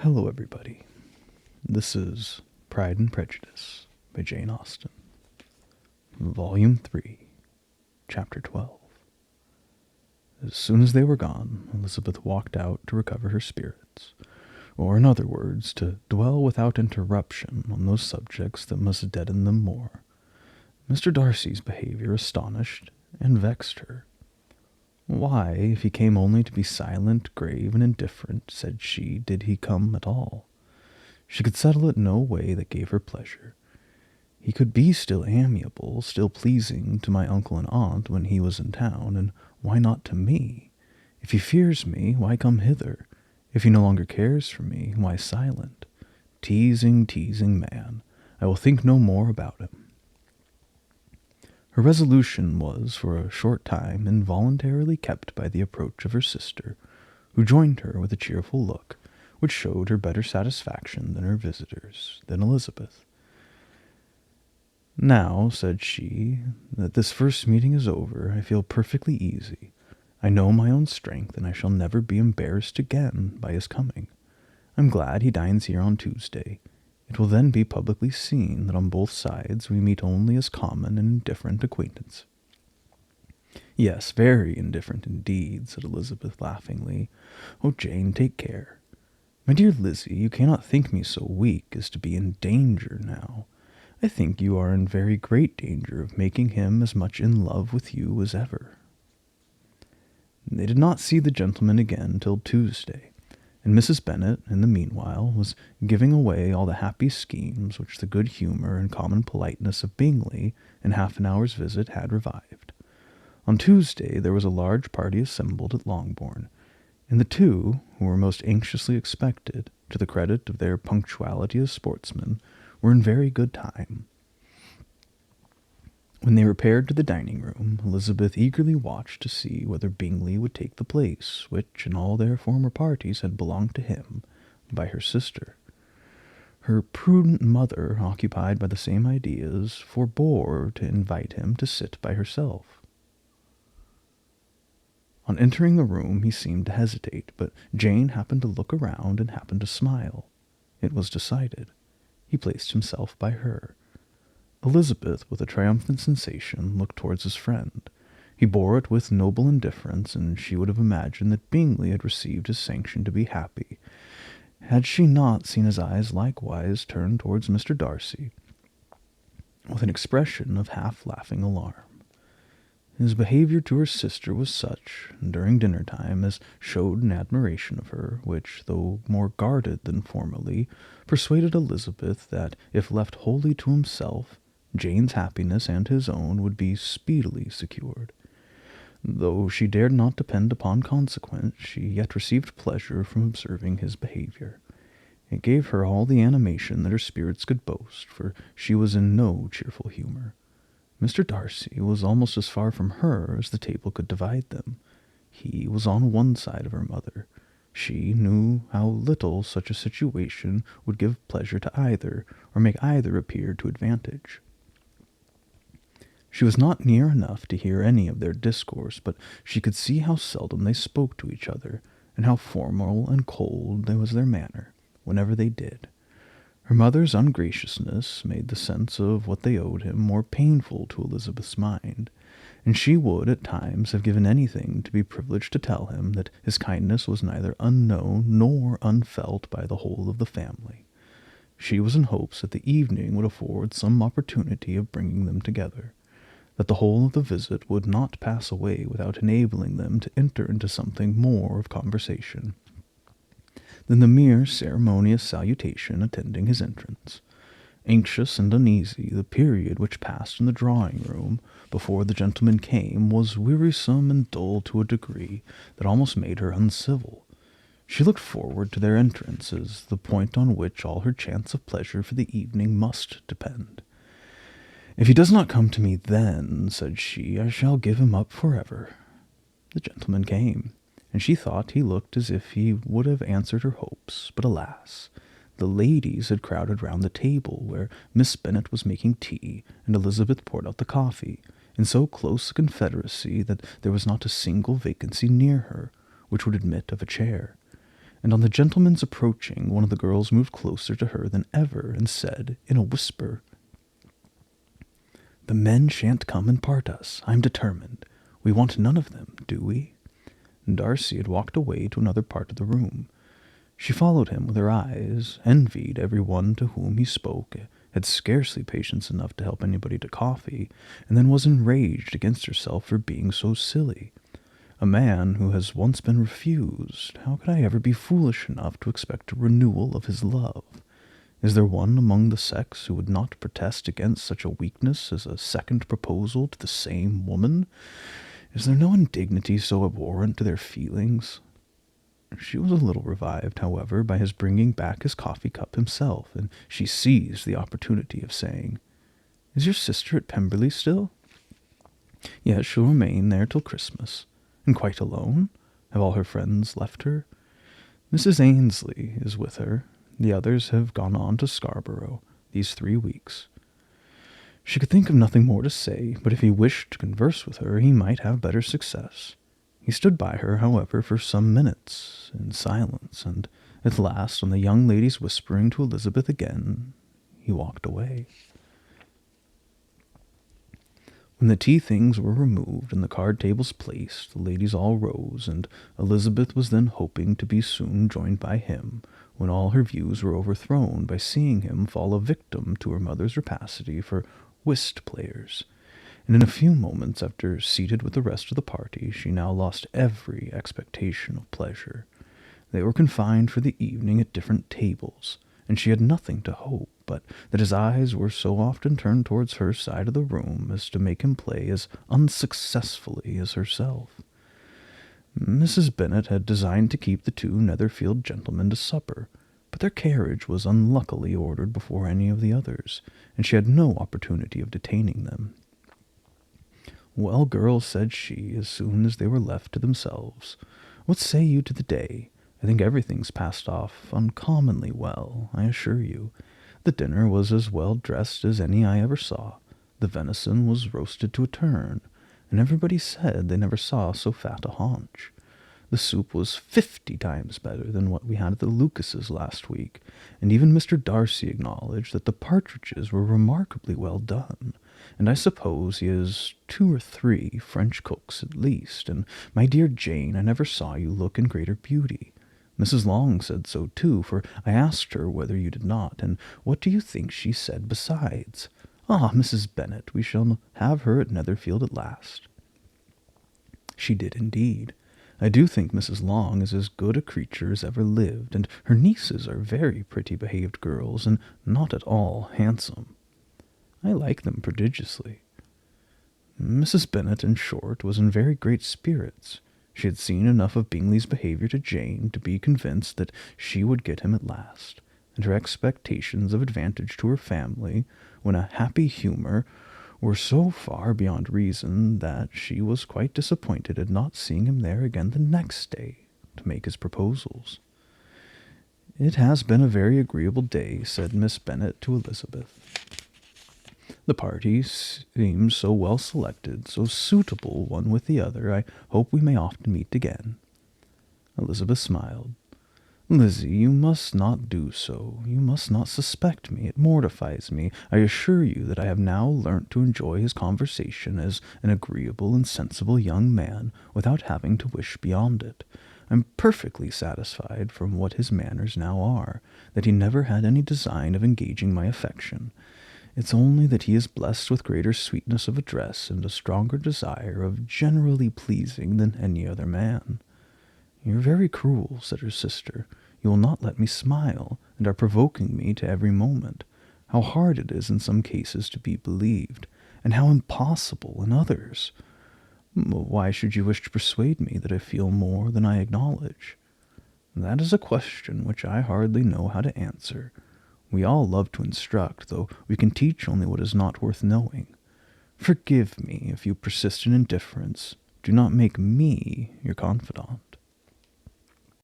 Hello, everybody. This is Pride and Prejudice by Jane Austen, Volume 3, Chapter 12. As soon as they were gone, Elizabeth walked out to recover her spirits, or in other words, to dwell without interruption on those subjects that must deaden them more. Mr. Darcy's behavior astonished and vexed her. Why, if he came only to be silent, grave, and indifferent, said she, did he come at all? She could settle it no way that gave her pleasure. He could be still amiable, still pleasing to my uncle and aunt when he was in town, and why not to me? If he fears me, why come hither? If he no longer cares for me, why silent? Teasing, teasing man, I will think no more about him. Her resolution was, for a short time, involuntarily kept by the approach of her sister, who joined her with a cheerful look, which showed her better satisfaction than her visitors, than Elizabeth. "Now," said she, "that this first meeting is over, I feel perfectly easy. I know my own strength, and I shall never be embarrassed again by his coming. I'm glad he dines here on Tuesday. It will then be publicly seen that on both sides we meet only as common and indifferent acquaintance." "Yes, very indifferent indeed," said Elizabeth laughingly. "Oh, Jane, take care. My dear Lizzie, you cannot think me so weak as to be in danger now. I think you are in very great danger of making him as much in love with you as ever." They did not see the gentleman again till Tuesday, and Mrs. Bennet, in the meanwhile, was giving away all the happy schemes which the good humour and common politeness of Bingley in half an hour's visit had revived. On Tuesday there was a large party assembled at Longbourn, and the two, who were most anxiously expected, to the credit of their punctuality as sportsmen, were in very good time. When they repaired to the dining-room, Elizabeth eagerly watched to see whether Bingley would take the place which, in all their former parties, had belonged to him, by her sister. Her prudent mother, occupied by the same ideas, forbore to invite him to sit by herself. On entering the room he seemed to hesitate, but Jane happened to look around and happened to smile. It was decided. He placed himself by her. Elizabeth, with a triumphant sensation, looked towards his friend. He bore it with noble indifference, and she would have imagined that Bingley had received his sanction to be happy, had she not seen his eyes likewise turned towards Mr. Darcy, with an expression of half-laughing alarm. His behavior to her sister was such, during dinner-time, as showed an admiration of her, which, though more guarded than formerly, persuaded Elizabeth that, if left wholly to himself, Jane's happiness and his own would be speedily secured. Though she dared not depend upon consequence, she yet received pleasure from observing his behavior. It gave her all the animation that her spirits could boast, for she was in no cheerful humour. Mr. Darcy was almost as far from her as the table could divide them. He was on one side of her mother. She knew how little such a situation would give pleasure to either, or make either appear to advantage. She was not near enough to hear any of their discourse, but she could see how seldom they spoke to each other, and how formal and cold was their manner, whenever they did. Her mother's ungraciousness made the sense of what they owed him more painful to Elizabeth's mind, and she would at times have given anything to be privileged to tell him that his kindness was neither unknown nor unfelt by the whole of the family. She was in hopes that the evening would afford some opportunity of bringing them together, that the whole of the visit would not pass away without enabling them to enter into something more of conversation than the mere ceremonious salutation attending his entrance. Anxious and uneasy, the period which passed in the drawing-room before the gentlemen came was wearisome and dull to a degree that almost made her uncivil. She looked forward to their entrance as the point on which all her chance of pleasure for the evening must depend. "If he does not come to me then," said she, "I shall give him up forever." The gentleman came, and she thought he looked as if he would have answered her hopes, but alas! The ladies had crowded round the table where Miss Bennet was making tea, and Elizabeth poured out the coffee, in so close a confederacy that there was not a single vacancy near her, which would admit of a chair. and on the gentleman's approaching, one of the girls moved closer to her than ever and said, in a whisper, "The men shan't come and part us. I'm determined. We want none of them, do we?" Darcy had walked away to another part of the room. She followed him with her eyes, envied every one to whom he spoke, had scarcely patience enough to help anybody to coffee, and then was enraged against herself for being so silly. A man who has once been refused, how could I ever be foolish enough to expect a renewal of his love? Is there one among the sex who would not protest against such a weakness as a second proposal to the same woman? Is there no indignity so abhorrent to their feelings? She was a little revived, however, by his bringing back his coffee-cup himself, and she seized the opportunity of saying, "Is your sister at Pemberley still?" "Yes, she'll remain there till Christmas." "And quite alone? Have all her friends left her?" "Mrs. Ainsley is with her. The others have gone on to Scarborough these 3 weeks." She could think of nothing more to say, but if he wished to converse with her, he might have better success. He stood by her, however, for some minutes in silence, and at last, on the young lady's whispering to Elizabeth again, he walked away. When the tea things were removed and the card tables placed, the ladies all rose, and Elizabeth was then hoping to be soon joined by him, when all her views were overthrown by seeing him fall a victim to her mother's rapacity for whist players, and in a few moments after, seated with the rest of the party, she now lost every expectation of pleasure. They were confined for the evening at different tables, and she had nothing to hope but that his eyes were so often turned towards her side of the room as to make him play as unsuccessfully as herself. Mrs. Bennet had designed to keep the 2 Netherfield gentlemen to supper, but their carriage was unluckily ordered before any of the others, and she had no opportunity of detaining them. "Well, girls," said she, as soon as they were left to themselves, "what say you to the day? I think everything's passed off uncommonly well, I assure you. The dinner was as well dressed as any I ever saw. The venison was roasted to a turn, and everybody said they never saw so fat a haunch. The soup was 50 times better than what we had at the Lucases last week, and even Mr. Darcy acknowledged that the partridges were remarkably well done, and I suppose he has 2 or 3 French cooks at least, and, my dear Jane, I never saw you look in greater beauty. Mrs. Long said so too, for I asked her whether you did not, and what do you think she said besides? 'Ah, Mrs. Bennet, we shall have her at Netherfield at last.' She did indeed. I do think Mrs. Long is as good a creature as ever lived, and her nieces are very pretty behaved girls, and not at all handsome. I like them prodigiously." Mrs. Bennet, in short, was in very great spirits. She had seen enough of Bingley's behaviour to Jane to be convinced that she would get him at last, and her expectations of advantage to her family, when a happy humour, were so far beyond reason that she was quite disappointed at not seeing him there again the next day to make his proposals. "It has been a very agreeable day," said Miss Bennet to Elizabeth. "The party seems so well selected, so suitable one with the other. I hope we may often meet again." Elizabeth smiled. "Lizzie, you must not do so. You must not suspect me. It mortifies me. I assure you that I have now learnt to enjoy his conversation as an agreeable and sensible young man, without having to wish beyond it. I'm perfectly satisfied from what his manners now are, that he never had any design of engaging my affection. It's only that he is blessed with greater sweetness of address and a stronger desire of generally pleasing than any other man." "You're very cruel," said her sister. "You will not let me smile, and are provoking me to every moment. How hard it is in some cases to be believed, and how impossible in others. Why should you wish to persuade me that I feel more than I acknowledge?" "That is a question which I hardly know how to answer. We all love to instruct, though we can teach only what is not worth knowing. Forgive me if you persist in indifference. Do not make me your confidant."